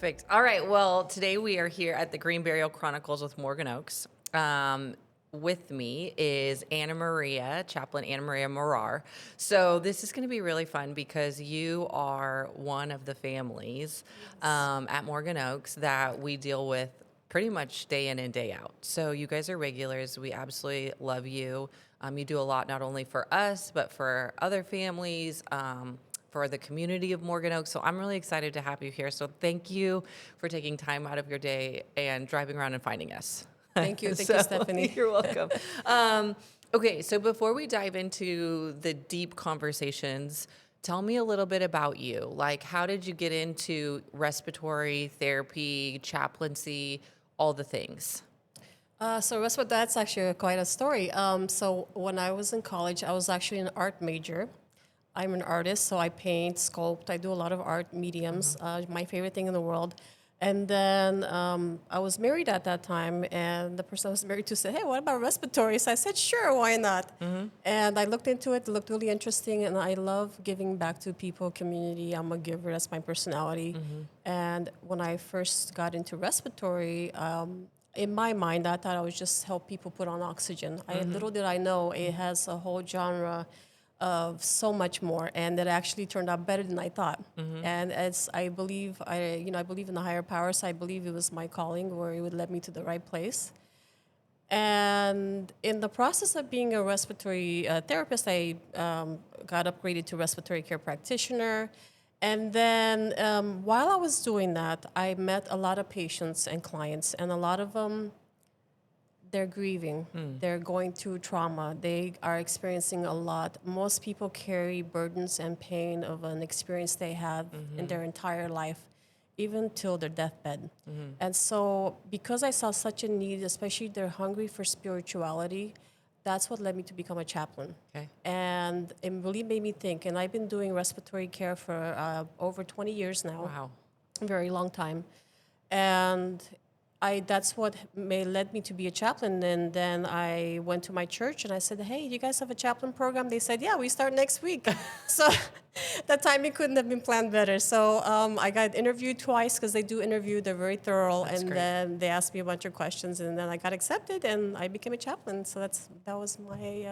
Perfect. All right. Well, today we are here at the Green Burial Chronicles with Morgan Oaks. With me is Chaplain Anna Maria Morar. So this is going to be really fun because you are one of the families Yes. at Morgan Oaks that we deal with pretty much day in and day out. So you guys are regulars. We absolutely love you. You do a lot not only for us, but for other families. For the community of Morgan Oaks. So I'm really excited to have you here. So thank you for taking time out of your day and driving around and finding us. Thank you. Thank you, So Stephanie. you're welcome. Okay, so before we dive into the deep conversations, tell me a little bit about you. Like, how did you get into respiratory therapy, chaplaincy, all the things? That's actually quite a story. So when I was in college, I was actually an art major. I'm an artist, so I paint, sculpt. I do a lot of art mediums. My favorite thing in the world. And then I was married at that time, and the person I was married to said, "Hey, what about respiratory?" So I said, "Sure, why not?" And I looked into it. It looked really interesting, and I love giving back to people, community. I'm a giver. That's my personality. And when I first got into respiratory, in my mind, I thought I would just help people put on oxygen. Little did I know it has a whole genre of so much more, and it actually turned out better than I thought. And as I believe, I believe in the higher power, so I believe it was my calling where it would lead me to the right place. And in the process of being a respiratory therapist, I got upgraded to respiratory care practitioner. And then while I was doing that, I met a lot of patients and clients, and a lot of them they're grieving. They're going through trauma. They are experiencing a lot. Most people carry burdens and pain of an experience they had in their entire life, even till their deathbed. And so, because I saw such a need, especially they're hungry for spirituality, that's what led me to become a chaplain. Okay. And it really made me think. And I've been doing respiratory care for over 20 years now, Wow. a very long time. And that's what led me to be a chaplain. And then I went to my church and I said, "Hey, do you guys have a chaplain program?" They said, "Yeah, we start next week." So that timing couldn't have been planned better. So I got interviewed twice because they do interview. They're very thorough. That's And great. then they asked me a bunch of questions, and then I got accepted and I became a chaplain. So that was my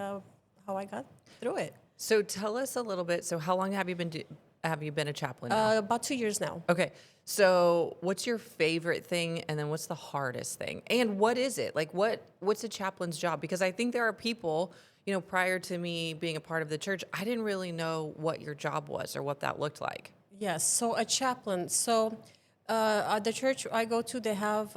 how I got through it. So tell us a little bit. So how long have you been a chaplain now? About 2 years now. Okay. So what's your favorite thing and then what's the hardest thing? And what is it? Like what's a chaplain's job? Because I think there are people, prior to me being a part of the church, I didn't really know what your job was or what that looked like. Yes, so a chaplain. So at the church I go to, they have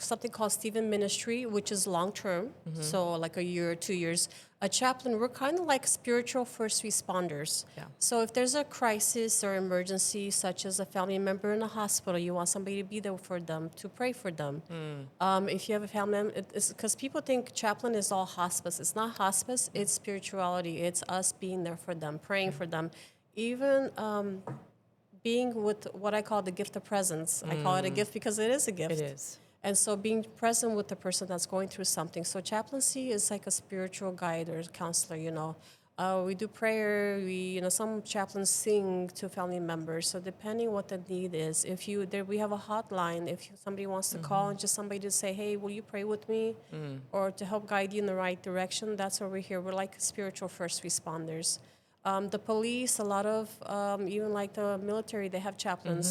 something called Stephen Ministry, which is long term, so like a year or 2 years. A chaplain, we're kind of like spiritual first responders. Yeah. So if there's a crisis or emergency, such as a family member in a hospital, you want somebody to be there for them, to pray for them. If you have a family member, it's because people think chaplain is all hospice. It's not hospice, it's spirituality. It's us being there for them, praying for them. Even being with what I call the gift of presence. I call it a gift because it is a gift. It is. And so being present with the person that's going through something. So chaplaincy is like a spiritual guide or counselor. We do prayer. Some chaplains sing to family members. So depending what the need is, we have a hotline. If somebody wants to call and just somebody to say, "Hey, will you pray with me?" Or to help guide you in the right direction, that's where we're here. We're like spiritual first responders. The police, a lot of, even like the military, they have chaplains.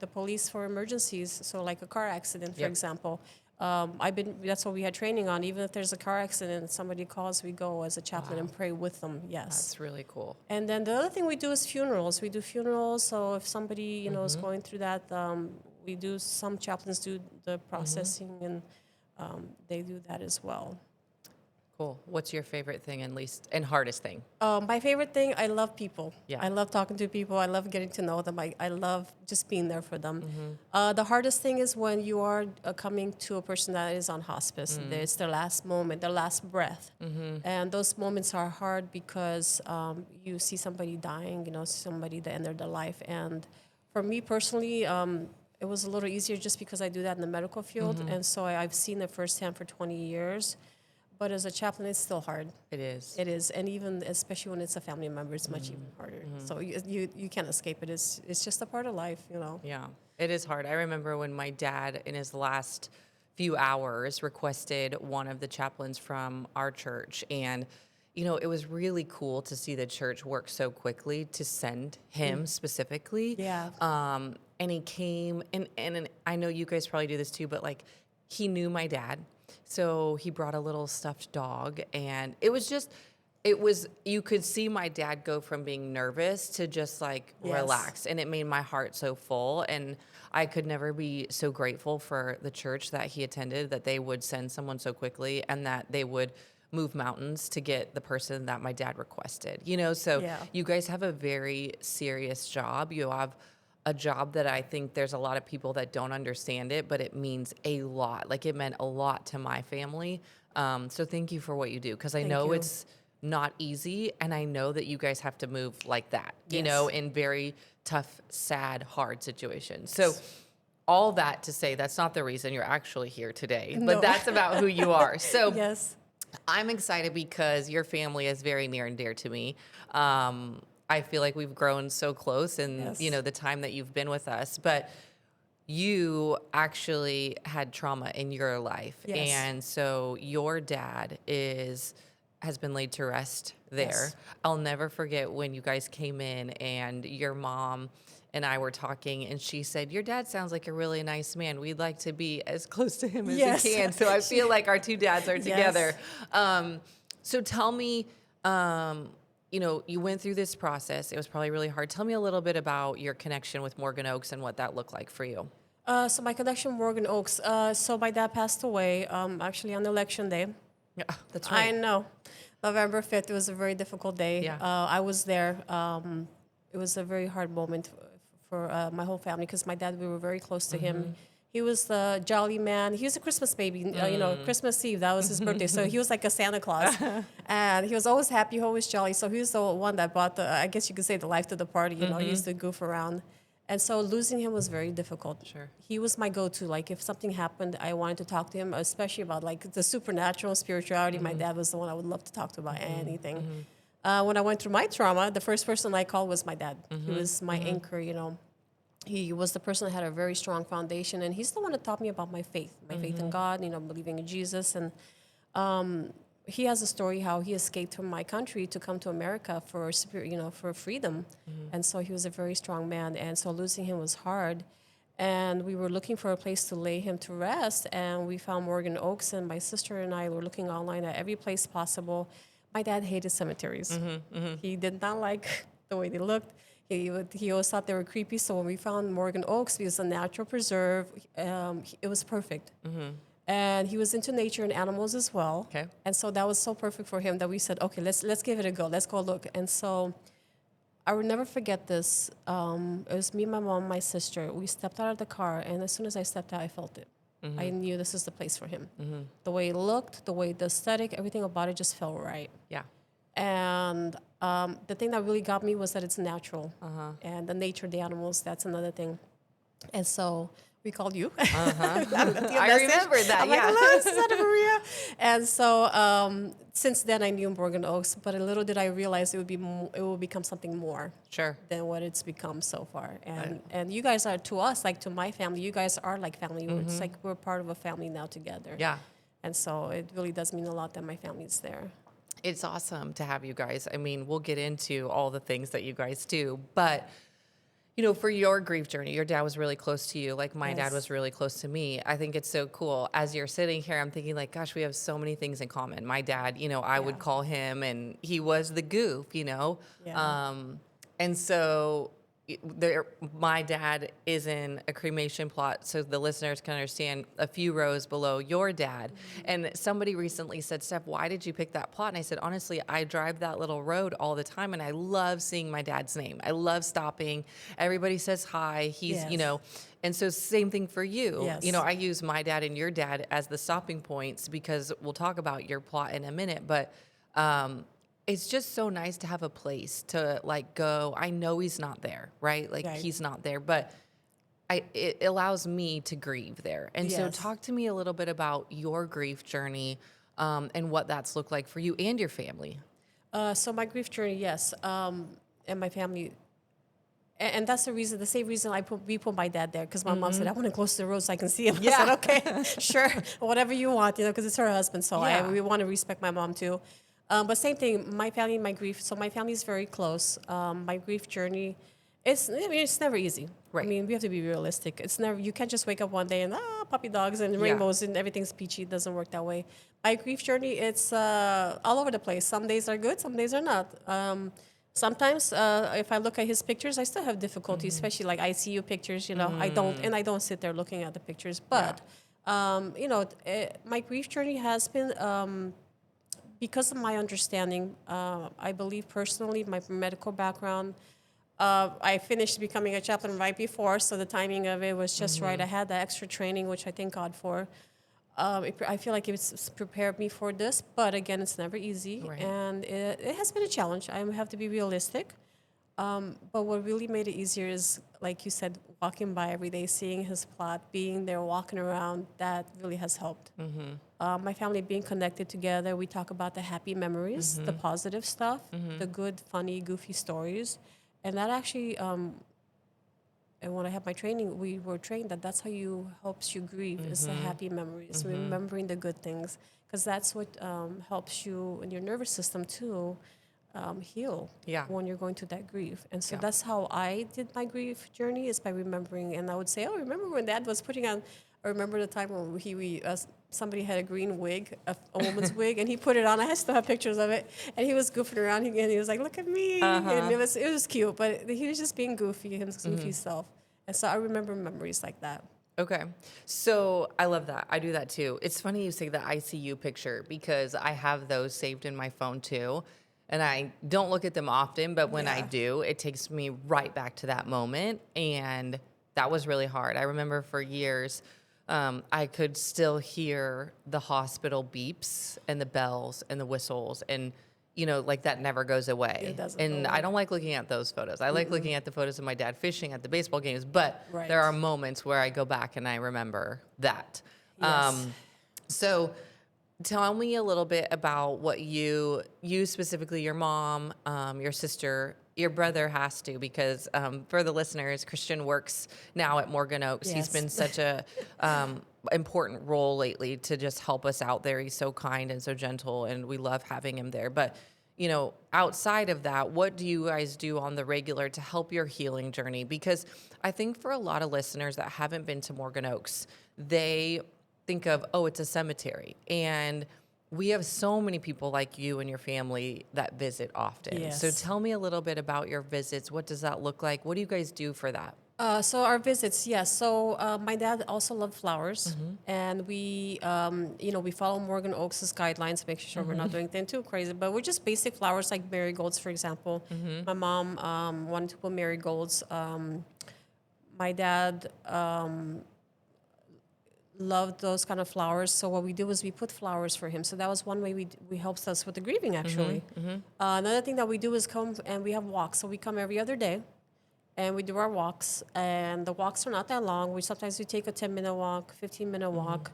The police for emergencies, so like a car accident, for Yep. example. That's what we had training on. Even if there's a car accident, somebody calls, we go as a chaplain and pray with them, yes. That's really cool. And then the other thing we do is funerals. We do funerals, so if somebody, is going through that, some chaplains do the processing, and they do that as well. Cool. What's your favorite thing and hardest thing? My favorite thing, I love people. Yeah. I love talking to people. I love getting to know them. I love just being there for them. The hardest thing is when you are coming to a person that is on hospice. It's their last moment, their last breath. And those moments are hard because you see somebody dying, somebody that ended their life. And for me personally, it was a little easier just because I do that in the medical field. And so I've seen it firsthand for 20 years. But as a chaplain, it's still hard. It is. It is, and even especially when it's a family member, it's much even harder. So you can't escape it. It's just a part of life. Yeah. It is hard. I remember when my dad, in his last few hours, requested one of the chaplains from our church. And, it was really cool to see the church work so quickly to send him specifically. Yeah. And he came, and I know you guys probably do this too, but like he knew my dad. So he brought a little stuffed dog. And you could see my dad go from being nervous to just like Yes. relax. And it made my heart so full. And I could never be so grateful for the church that he attended, that they would send someone so quickly and that they would move mountains to get the person that my dad requested. So Yeah. you guys have a very serious job. You have a job that I think there's a lot of people that don't understand it, but it means a lot. Like it meant a lot to my family. So thank you for what you do, because I Thank know you. it's not easy, and I know that you guys have to move like that, Yes. in very tough, sad, hard situations. So all that to say, that's not the reason you're actually here today, No. but that's about who you are. So Yes. I'm excited because your family is very near and dear to me. I feel like we've grown so close in, Yes. the time that you've been with us, but you actually had trauma in your life. Yes. And so your dad has been laid to rest there. Yes. I'll never forget when you guys came in and your mom and I were talking, and she said, "Your dad sounds like a really nice man. We'd like to be as close to him as Yes. we can." So I feel like our two dads are Yes. together. So tell me, you went through this process. It was probably really hard. Tell me a little bit about your connection with Morgan Oaks and what that looked like for you. So my connection with Morgan Oaks. So my dad passed away actually on election day. Yeah, that's I right. know. November 5th, it was a very difficult day. Yeah. I was there. It was a very hard moment for my whole family because my dad, we were very close to him. He was the jolly man. He was a Christmas baby. Christmas Eve, that was his birthday. So he was like a Santa Claus. And he was always happy, always jolly. So he was the one that brought I guess you could say, the life to the party. He used to goof around. And so losing him was very difficult. Sure. He was my go-to. Like if something happened, I wanted to talk to him, especially about like the supernatural spirituality. My dad was the one I would love to talk to about anything. When I went through my trauma, the first person I called was my dad. He was my anchor, He was the person that had a very strong foundation, and he's the one that taught me about my faith in God, believing in Jesus. And he has a story how he escaped from my country to come to America for for freedom. And so he was a very strong man. And so losing him was hard. And we were looking for a place to lay him to rest. And we found Morgan Oaks, and my sister and I were looking online at every place possible. My dad hated cemeteries. He did not like the way they looked. He always thought they were creepy. So when we found Morgan Oaks, it was a natural preserve. It was perfect. And he was into nature and animals as well. Okay. And so that was so perfect for him that we said, okay, let's give it a go. Let's go look. And so I will never forget this. It was me, my mom, my sister. We stepped out of the car, and as soon as I stepped out, I felt it. I knew this is the place for him. The way it looked, the aesthetic, everything about it just felt right. Yeah. And the thing that really got me was that it's natural. And the nature of the animals, that's another thing. And so we called you. I remember that, I'm like, hello, this is Santa Maria. And so since then, I knew Morgan Oaks, but a little did I realize it will become something more Sure. than what it's become so far. And you guys are, to us, like to my family, you guys are like family. It's like we're part of a family now together. Yeah. And so it really does mean a lot that my family's there. It's awesome to have you guys. I mean, we'll get into all the things that you guys do, but for your grief journey, your dad was really close to you. Like my dad Yes. was really close to me. I think it's so cool. As you're sitting here, I'm thinking like, gosh, we have so many things in common. My dad, I would call him, and he was the goof, Yeah. And so my dad is in a cremation plot, so the listeners can understand, a few rows below your dad. And somebody recently said, "Steph, why did you pick that plot?" And I said, honestly, I drive that little road all the time, and I love seeing my dad's name. I love stopping. Everybody says hi. He's, Yes. And so same thing for you. Yes. I use my dad and your dad as the stopping points, because we'll talk about your plot in a minute, but it's just so nice to have a place to like go. I know he's not there, right? Like Right. he's not there, but it allows me to grieve there. And so Yes. talk to me a little bit about your grief journey, and what that's looked like for you and your family. So my grief journey, yes, and my family, And that's the same reason we put my dad there, because my mom said, I want to close the road so I can see him. I Yeah. said, okay, sure, whatever you want, because it's her husband. So Yeah. we want to respect my mom too. But same thing, my family, my grief. So my family is very close. My grief journey, it's never easy. Right. I mean, we have to be realistic. It's never, you can't just wake up one day and puppy dogs and Yeah. rainbows and everything's peachy. It doesn't work that way. My grief journey, it's all over the place. Some days are good, some days are not. Sometimes, if I look at his pictures, I still have difficulty, especially like ICU pictures. I don't sit there looking at the pictures. But my grief journey has been because of my understanding. I believe personally, my medical background. I finished becoming a chaplain right before, so the timing of it was just right. I had that extra training, which I thank God for. I feel like it's prepared me for this, but again, it's never easy, Right. and it has been a challenge. I have to be realistic. But what really made it easier is, like you said, walking by every day, seeing his plot, being there, walking around, that really has helped. My family being connected together, we talk about the happy memories, the positive stuff, the good, funny, goofy stories. And that actually, and when I had my training, we were trained that that's how you helps you grieve, is the happy memories, remembering the good things, because that's what helps you and your nervous system too heal Yeah. when you're going through that grief. And so Yeah. that's how I did my grief journey, is by remembering. And I would say, oh, remember when Dad was putting on, I remember the time when somebody had a green wig, a woman's wig, and he put it on. I still have pictures of it. And he was goofing around, and he was like, look at me. And it was cute, but he was just being goofy, his goofy self. And so I remember memories like that. Okay. So I love that. I do that too. It's funny you say the ICU picture, because I have those saved in my phone too. And I don't look at them often, but when I Yeah. do, it takes me right back to that moment. And that was really hard. I remember for years, I could still hear the hospital beeps and the bells and the whistles, and like that never goes away. It doesn't And go I away. don't like looking at those photos. I like looking at the photos of my dad fishing at the baseball games, but Right. there are moments where I go back and I remember that. Yes. So tell me a little bit about what you specifically, your mom, your sister, your brother has to, because for the listeners, Christian works now at Morgan Oaks. He's Yes. been such a important role lately to just help us out there. He's so kind and so gentle, and we love having him there. But outside of that, what do you guys do on the regular to help your healing journey? Because I think for a lot of listeners that haven't been to Morgan Oaks, they think of, oh, it's a cemetery. And we have so many people like you and your family that visit often. Yes. So tell me a little bit about your visits. What does that look like? What do you guys do for that? So our visits, yes. So my dad also loved flowers, and we follow Morgan Oaks' guidelines, make sure we're not doing anything too crazy. But we're just basic flowers like marigolds, for example. My mom wanted to put marigolds. My dad loved those kind of flowers. So what we do is we put flowers for him. So that was one way we helped us with the grieving, actually. Another thing that we do is come and we have walks. So we come every other day. And we do our walks, and the walks are not that long. Sometimes we take a 10-minute walk, 15-minute walk.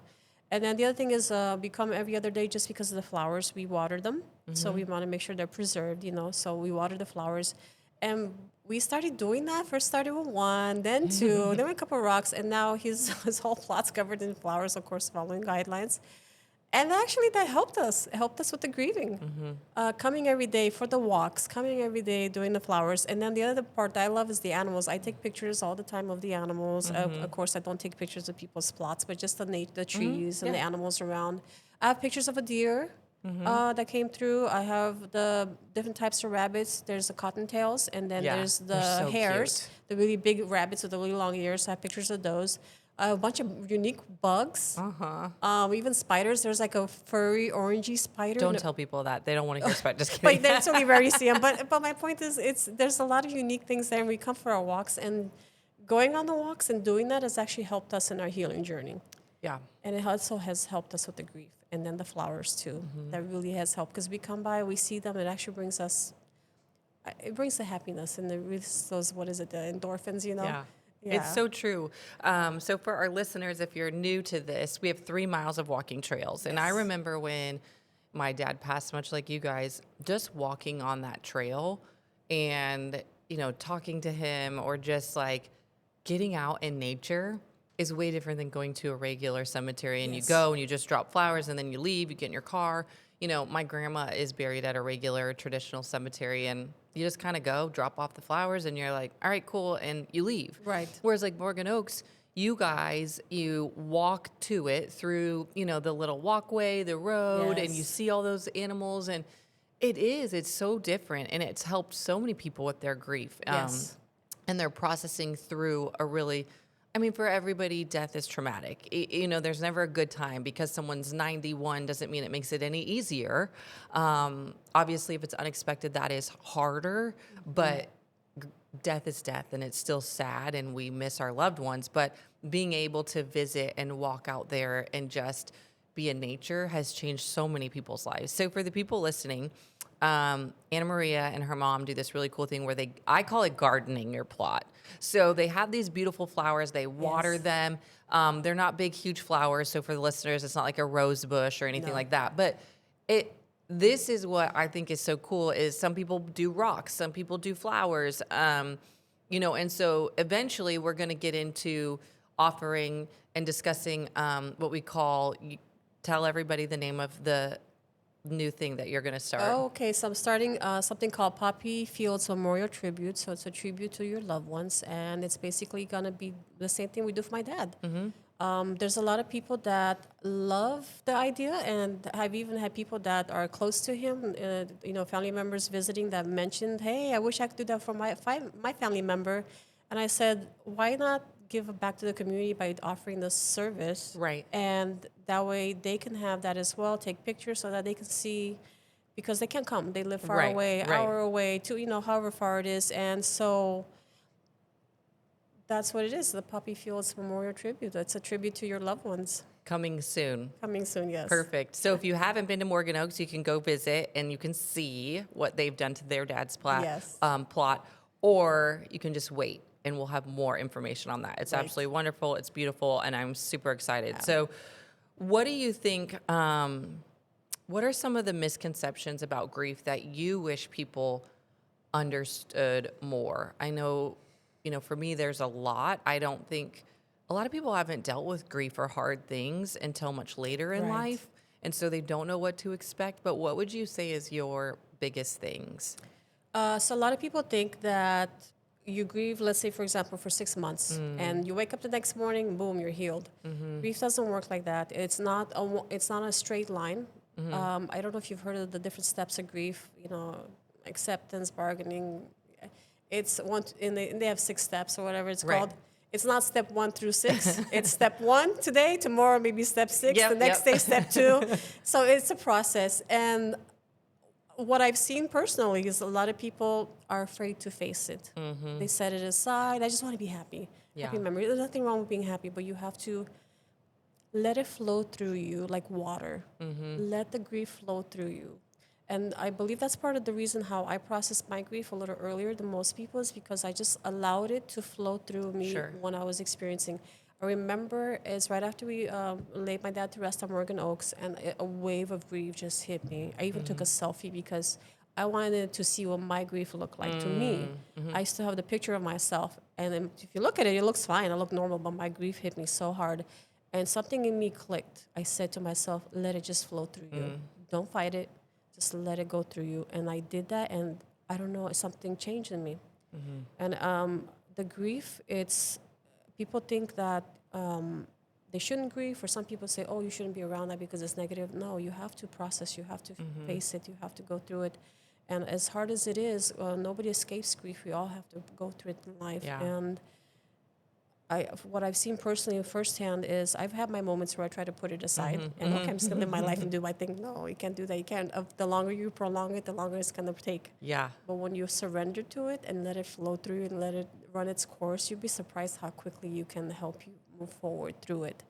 And then the other thing is we come every other day just because of the flowers. We water them, so we want to make sure they're preserved, so we water the flowers. And we started doing that. First started with one, then two, then a couple of rocks, and now his whole plot's covered in flowers, of course, following guidelines. And actually, that helped us. It helped us with the grieving. Coming every day for the walks, coming every day doing the flowers. And then the other part that I love is the animals. I take pictures all the time of the animals. Of course, I don't take pictures of people's plots, but just the trees and the animals around. I have pictures of a deer that came through. I have the different types of rabbits. There's the cottontails, and then Yeah, there's they're the so hares, the really big rabbits with the really long ears. I have pictures of those. A bunch of unique bugs. Even spiders. There's like a furry, orangey spider. Don't tell people that. They don't want to hear about. Just But kidding. that's only rare you see them. But my point is, there's a lot of unique things there, and we come for our walks. And going on the walks and doing that has actually helped us in our healing journey. Yeah. And it also has helped us with the grief. And then the flowers, too. That really has helped. Because we come by, we see them, it actually brings us, it brings the happiness and those, what is it, the endorphins, Yeah. Yeah. It's so true. So for our listeners, if you're new to this, we have 3 miles of walking trails. And I Yes. remember when my dad passed, much like you guys, just walking on that trail. And talking to him or just like getting out in nature is way different than going to a regular cemetery and you Yes. go and you just drop flowers and then you leave, you get in your car. My grandma is buried at a regular traditional cemetery and you just kind of go, drop off the flowers and you're like, all right, cool. And you leave. Right. Whereas like Morgan Oaks, you walk to it through, the little walkway, the road, and you Yes. see all those animals and it's so different and it's helped so many people with their grief. Yes. And they're processing through for everybody, death is traumatic. There's never a good time because someone's 91 doesn't mean it makes it any easier. Obviously, if it's unexpected, that is harder, but death is death and it's still sad and we miss our loved ones. But being able to visit and walk out there and just be in nature has changed so many people's lives. So for the people listening, Anna Maria and her mom do this really cool thing where I call it gardening your plot. So they have these beautiful flowers, they water Yes. them. They're not big, huge flowers. So for the listeners, it's not like a rose bush or anything No. like that. But this is what I think is so cool is some people do rocks, some people do flowers. And so eventually we're going to get into offering and discussing what we call, tell everybody the name of the new thing that you're going to start. Oh, okay. So I'm starting something called Poppy Fields Memorial Tribute. So it's a tribute to your loved ones, and it's basically gonna be the same thing we do for my dad. There's a lot of people that love the idea, and I've even had people that are close to him, family members visiting that mentioned, "Hey, I wish I could do that for my family member," and I said, "Why not give back to the community by offering this service?" Right. And that way they can have that as well, take pictures so that they can see, because they can't come. They live far Right, away, right. hour away, however far it is. And so that's what it is, the Poppy Fields Memorial Tribute. It's a tribute to your loved ones. Coming soon. Coming soon, yes. Perfect. So if you haven't been to Morgan Oaks, you can go visit and you can see what they've done to their dad's Yes. plot, or you can just wait and we'll have more information on that. It's Right. absolutely wonderful. It's beautiful, and I'm super excited. So what do you think, what are some of the misconceptions about grief that you wish people understood more? I know, for me, there's a lot. I don't think a lot of people haven't dealt with grief or hard things until much later in Right. life. And so they don't know what to expect. But what would you say is your biggest things? So a lot of people think that you grieve, let's say, for example, for 6 months, and you wake up the next morning, boom, you're healed. Grief doesn't work like that. It's not a straight line. I don't know if you've heard of the different steps of grief. Acceptance, bargaining. It's one, and they have 6 steps or whatever it's Right. called. It's not step 1 through 6. It's step 1 today, tomorrow maybe step 6, Yep, the next yep. day step 2. So it's a process. And what I've seen personally is a lot of people are afraid to face it. They set it aside. I just want to be happy. Yeah. Happy memory. There's nothing wrong with being happy, but you have to let it flow through you like water. Let the grief flow through you. And I believe that's part of the reason how I processed my grief a little earlier than most people, is because I just allowed it to flow through me Sure. when I was experiencing. I remember is right after we laid my dad to rest on Morgan Oaks, and a wave of grief just hit me. I even took a selfie because I wanted to see what my grief looked like to me. I still have the picture of myself, and then if you look at it, it looks fine. I look normal, but my grief hit me so hard, and something in me clicked. I said to myself, "Let it just flow through you. Don't fight it. Just let it go through you." And I did that, and I don't know, something changed in me. And the grief, it's people think that they shouldn't grieve, or some people say, "Oh, you shouldn't be around that because it's negative." No, you have to process, you have to face it, you have to go through it. And as hard as it is, nobody escapes grief. We all have to go through it in life. Yeah. And what I've seen personally firsthand is I've had my moments where I try to put it aside and okay, I'm just gonna live my life and do my thing. No, you can't do that. You can't. The longer you prolong it, the longer it's gonna take. Yeah. But when you surrender to it and let it flow through you and let it run its course, you'd be surprised how quickly you can help you move forward through it.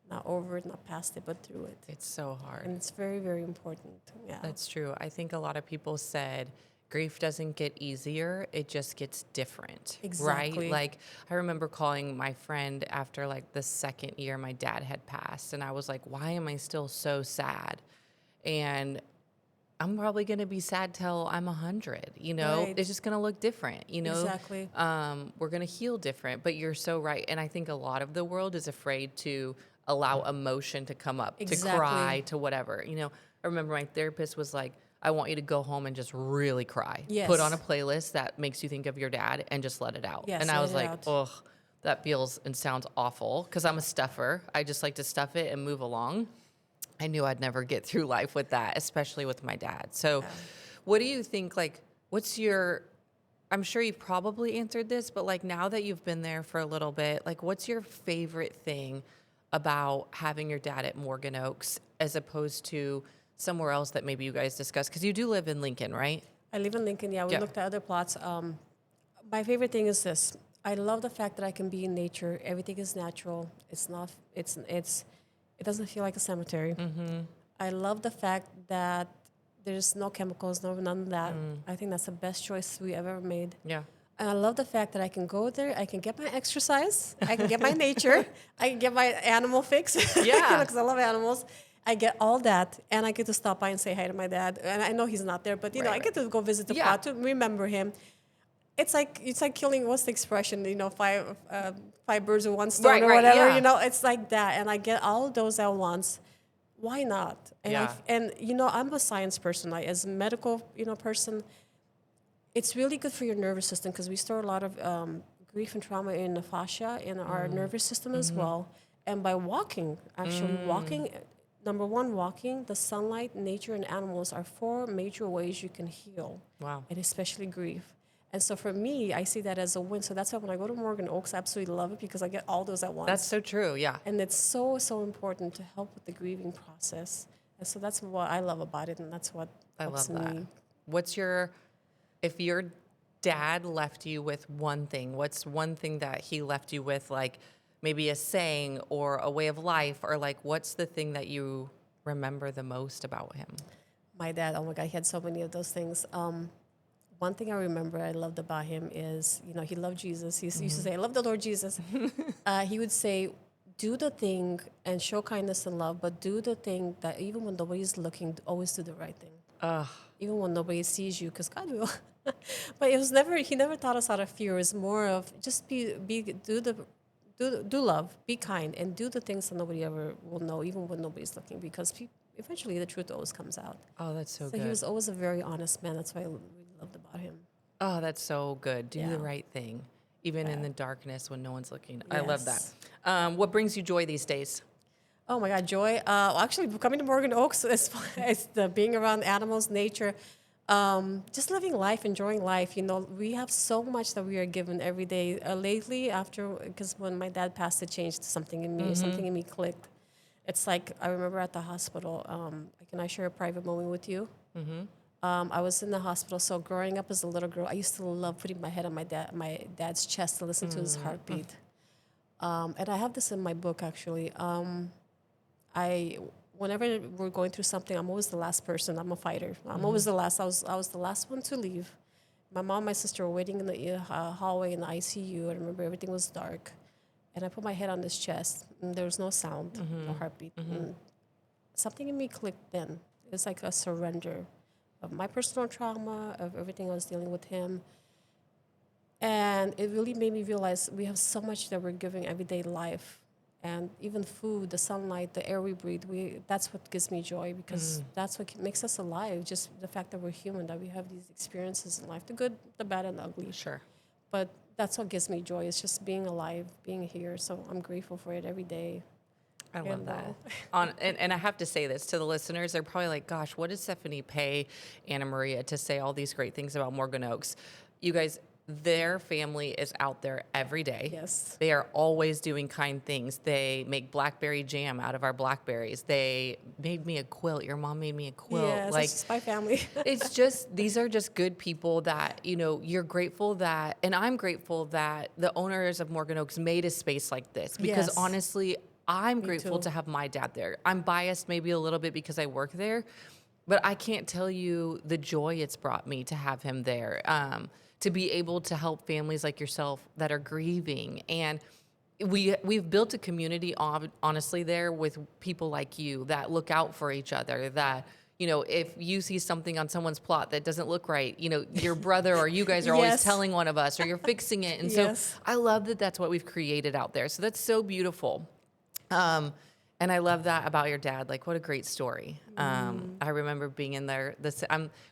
Not over it, not past it, but through it. It's so hard. And it's very, very important. Yeah. That's true. I think a lot of people said grief doesn't get easier, it just gets different. Exactly. Right? Like, I remember calling my friend after like the second year my dad had passed, and I was like, why am I still so sad? And I'm probably going to be sad till I'm 100. Right. It's just going to look different. Exactly. We're going to heal different. But you're so right. And I think a lot of the world is afraid to allow emotion to come up, to Exactly. cry, to whatever. I remember my therapist was like, I want you to go home and just really cry. Put on a Yes. playlist that makes you think of your dad and just let it out. And Yes, I let was it like, out. ugh, that feels and sounds awful because I'm a stuffer. I just like to stuff it and move along. I knew I'd never get through life with that, especially with my dad. So, Yeah. what do you think? Like, what's your, I'm sure you probably answered this, but like now that you've been there for a little bit, like, what's your favorite thing about having your dad at Morgan Oaks as opposed to somewhere else that maybe you guys discussed? Because you do live in Lincoln, right? I live in Lincoln. Yeah, we Yeah. looked at other plots. My favorite thing is this. I love the fact that I can be in nature. Everything is natural. It's not. It doesn't feel like a cemetery. I love the fact that there's no chemicals, none of that. I think that's the best choice we ever made. Yeah. And I love the fact that I can go there, I can get my exercise, I can get my nature, I can get my animal fix, Yeah. because I love animals. I get all that, and I get to stop by and say hi to my dad. And I know he's not there, but I Right. get to go visit the Yeah. plot to remember him. It's like killing. What's the expression? Five birds with one stone, Right, or right, whatever. yeah. It's like that, and I get all of those at once. Why not? And Yeah. I'm a science person. As a medical person, it's really good for your nervous system because we store a lot of grief and trauma in the fascia in our nervous system as well. And by walking, actually walking, number one, walking, the sunlight, nature, and animals are four major ways you can heal, Wow. and especially grief. And so for me, I see that as a win. So that's why when I go to Morgan Oaks, I absolutely love it because I get all those at once. That's so true. Yeah. And it's so, so important to help with the grieving process. And so that's what I love about it, and that's what I helps love that. me. If your dad left you with one thing, what's one thing that he left you with, like maybe a saying or a way of life, or like what's the thing that you remember the most about him? My dad, oh my God, he had so many of those things. One thing I remember I loved about him is, he loved Jesus. He used to say, I love the Lord Jesus. He would say, do the thing and show kindness and love, but do the thing that even when nobody's looking, always do the right thing. Ugh. Even when nobody sees you, because God will. But he never taught us out of fear. It was more of just do love, be kind, and do the things that nobody ever will know, even when nobody's looking, because eventually the truth always comes out. Oh, that's so So good. he was always a very honest man. That's what I really loved about him. Oh, that's so good. Do Yeah. the right thing, even in Yeah. the darkness when no one's looking. I love that. Yes. What brings you joy these days? Oh my God, joy. Actually, coming to Morgan Oaks is the being around animals, nature, just living life, enjoying life. We have so much that we are given every day. Lately, because when my dad passed, it changed something in me. Something in me clicked. It's like I remember at the hospital. Can I share a private moment with you? I was in the hospital. So growing up as a little girl, I used to love putting my head on my dad's chest to listen to his heartbeat. And I have this in my book actually. Whenever we're going through something, I'm always the last person. I'm a fighter. I'm always the last. I was the last one to leave. My mom and my sister were waiting in the hallway in the ICU. I remember everything was dark. And I put my head on his chest, and there was no sound, no heartbeat. And something in me clicked then. It was like a surrender of my personal trauma, of everything I was dealing with him. And it really made me realize we have so much that we're giving everyday life. And even food, the sunlight, the air we breathe, that's what gives me joy because that's what makes us alive. Just the fact that we're human, that we have these experiences in life, the good, the bad, and the ugly. Sure. But that's what gives me joy. It's just being alive, being here. So I'm grateful for it every day. I love And, that. And I have to say this to the listeners. They're probably like, gosh, what does Stephanie pay Anna Maria to say all these great things about Morgan Oaks? You guys, their family is out there every day. Yes. They are always doing kind things. They make blackberry jam out of our blackberries. They made me a quilt. Your mom made me a quilt. Yes, Like, it's just my family. it's just, these are just good people that, you're grateful that, and I'm grateful that the owners of Morgan Oaks made a space like this because Yes. honestly, I'm Me grateful too. to have my dad there. I'm biased maybe a little bit because I work there, but I can't tell you the joy it's brought me to have him there, to be able to help families like yourself that are grieving. And we've built a community honestly there with people like you that look out for each other, that if you see something on someone's plot that doesn't look right, your brother or you guys are always Yes. telling one of us, or you're fixing it. And so Yes. I love that that's what we've created out there. So that's so beautiful. And I love that about your dad. Like, what a great story. I remember being in there.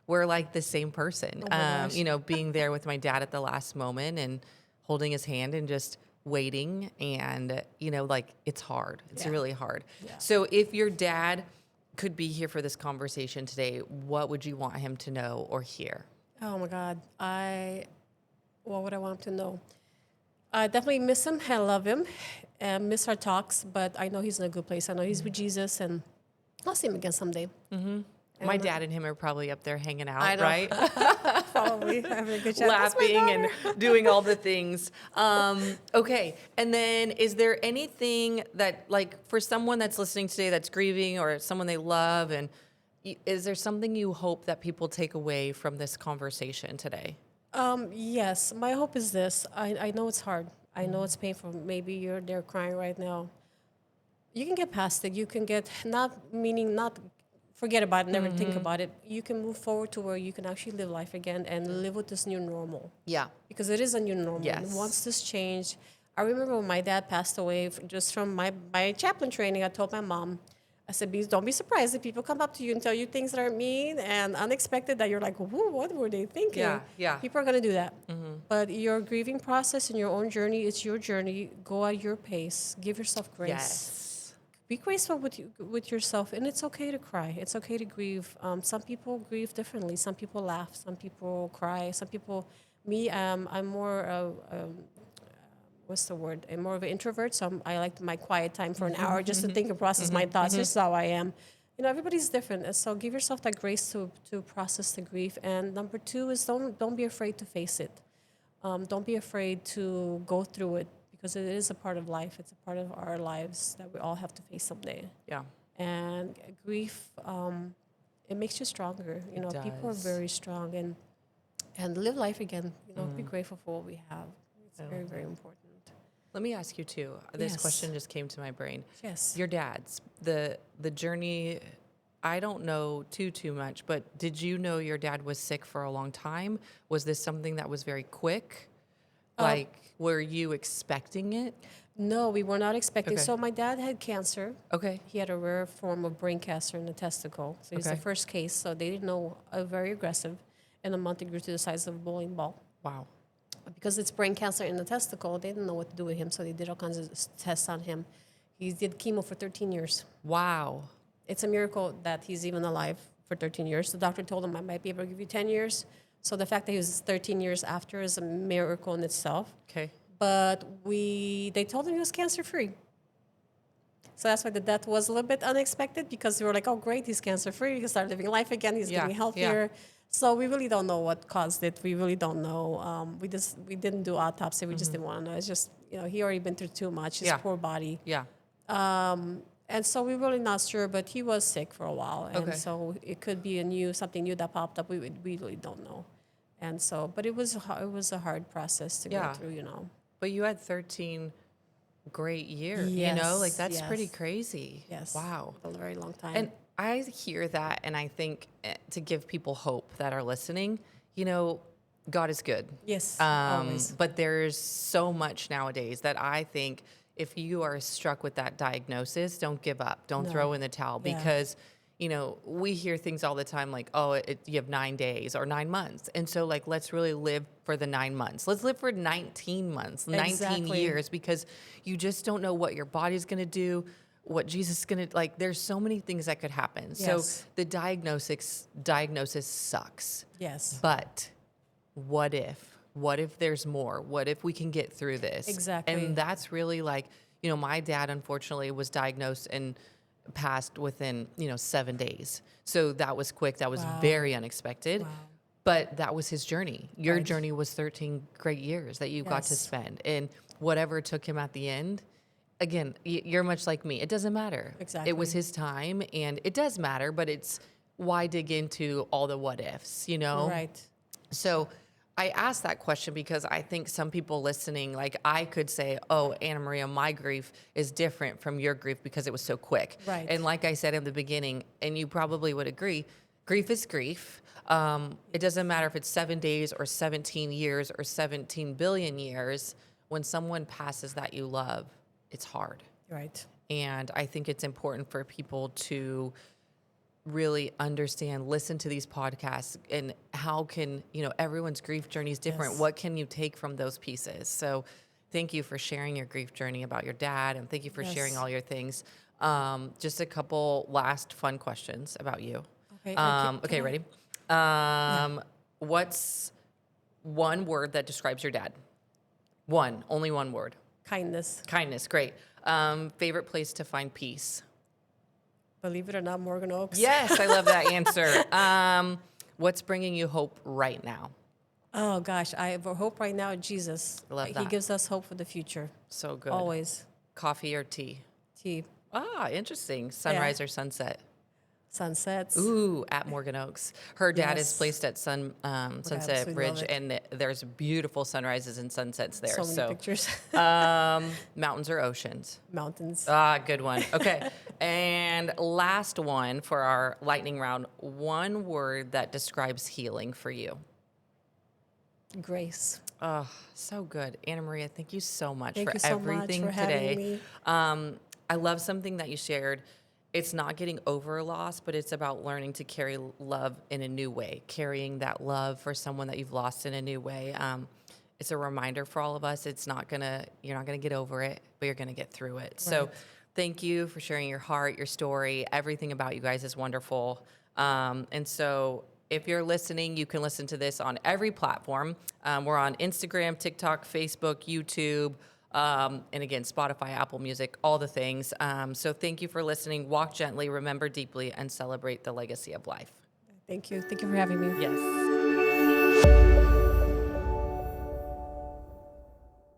We're like the same person. Oh my gosh. Being there with my dad at the last moment and holding his hand and just waiting. And like, it's hard. It's Yeah. really hard. Yeah. So if your dad could be here for this conversation today, what would you want him to know or hear? Oh my God. What would I want him to know? I definitely miss him. I love him and miss our talks, but I know he's in a good place. I know he's with Jesus, and I'll see him again someday. My dad and him are probably up there hanging I out, know. right? Probably having a good chat. That's my Laughing and daughter. doing all the things. Okay. And then is there anything that, like, for someone that's listening today that's grieving or someone they love, and is there something you hope that people take away from this conversation today? Yes, my hope is this. I know it's hard. I know it's painful. Maybe you're there crying right now. You can get past it. You can get, not forget about it, never think about it. You can move forward to where you can actually live life again and live with this new normal. Yeah. Because it is a new normal. Yes. And once this changed, I remember when my dad passed away, just from my chaplain training, I told my mom, I said, don't be surprised if people come up to you and tell you things that are mean and unexpected that you're like, whoa, what were they thinking? Yeah. People are going to do that. But your grieving process and your own journey, it's your journey. Go at your pace. Give yourself grace. Yes. Be graceful with yourself. And it's okay to cry. It's okay to grieve. Some people grieve differently. Some people laugh. Some people cry. Some people, I'm more what's the word? I'm more of an introvert, so I like my quiet time for an hour just to think and process my thoughts. Just how I am. Everybody's different, and so give yourself that grace to process the grief. And number two is don't be afraid to face it. Don't be afraid to go through it, because it is a part of life. It's a part of our lives that we all have to face someday. Yeah. And grief, it makes you stronger. People are does. very strong, and live life again. Be grateful for what we have. It's very, very important. Let me ask you too. This Yes. question just came to my brain. Yes. Your dad's, the journey, I don't know too much, but did you know your dad was sick for a long time? Was this something that was very quick? Were you expecting it? No, we were not expecting. Okay. So my dad had cancer. Okay. He had a rare form of brain cancer in the testicle. So he was the Okay. first case. So they didn't know, very aggressive. In a month, it grew to the size of a bowling ball. Wow. Because it's brain cancer in the testicle, they didn't know what to do with him. So they did all kinds of tests on him. He did chemo for 13 years. Wow. It's a miracle that he's even alive for 13 years. The doctor told him, I might be able to give you 10 years. So the fact that he was 13 years after is a miracle in itself. Okay. But they told him he was cancer-free. So that's why the death was a little bit unexpected, because we were like, oh, great, he's cancer-free. He can start living life again. He's Yeah, getting healthier. So we really don't know what caused it. We really don't know. We didn't do autopsy. We just didn't want to know. It's just, he already been through too much, his poor body. Yeah. And so we're really not sure, but he was sick for a while. And Okay. so it could be something new that popped up. We really don't know. And so, but it was a hard process to go through, But you had 13 great years, Yes, that's pretty yes. crazy. Yes. Wow. A very long time. And I hear that, and I think to give people hope that are listening, God is good. yes, always. But there's so much nowadays that I think if you are struck with that diagnosis, don't give up. Don't No. throw in the towel, Yeah. because, we hear things all the time like, oh, you have 9 days or 9 months. And so, like, let's really live for the 9 months. Let's live for 19 months, 19 Exactly. years, because you just don't know what your body's going to do, what Jesus is going to, there's so many things that could happen. Yes. So the diagnosis sucks. Yes. But what if? What if there's more? What if we can get through this? Exactly. And that's really my dad unfortunately was diagnosed and passed within, 7 days. So that was quick. That was Wow. very unexpected. Wow. But that was his journey. Your Right. journey was 13 great years that you got to Yes. spend. And whatever took him at the end, again, you're much like me. It doesn't matter. Exactly. It was his time, and it does matter, but it's why dig into all the what ifs, Right. So I asked that question because I think some people listening, like I could say, oh, Anna Maria, my grief is different from your grief because it was so quick. Right. And like I said in the beginning, and you probably would agree, grief is grief. It doesn't matter if it's 7 days or 17 years or 17 billion years. When someone passes that you love, it's hard. Right. And I think it's important for people to really understand, listen to these podcasts, and how can, everyone's grief journey is different. Yes. What can you take from those pieces? So thank you for sharing your grief journey about your dad, and thank you for sharing Yes. all your things. Just a couple last fun questions about you. Okay. Okay, ready? Yeah. What's one word that describes your dad? Only one word. Kindness. Kindness, great. Favorite place to find peace? Believe it or not, Morgan Oaks. Yes, I love that answer. What's bringing you hope right now? Oh gosh, I have hope right now in Jesus. Love He that. gives us hope for the future. So good. Always. Coffee or tea? Tea. Interesting. Sunrise or sunset? Sunsets. Ooh, at Morgan Oaks. Her dad is Yes. placed at Sunset absolutely Bridge, love it. and there's beautiful sunrises and sunsets there. So many pictures. Mountains or oceans? Mountains. Good one. Okay. And last one for our lightning round. One word that describes healing for you. Grace. Oh, so good. Anna Maria, thank you so much Thank for you so much everything for today. having me. I love something that you shared. It's not getting over loss, but it's about learning to carry love in a new way, carrying that love for someone that you've lost in a new way. It's a reminder for all of us. You're not gonna get over it, but you're gonna get through it. So Right. thank you for sharing your heart, your story. Everything about you guys is wonderful. And so if you're listening, you can listen to this on every platform. We're on Instagram, TikTok, Facebook, YouTube, and again, Spotify, Apple Music, all the things. So thank you for listening. Walk gently, remember deeply, and celebrate the legacy of life. Thank you. Thank you for having me. Yes.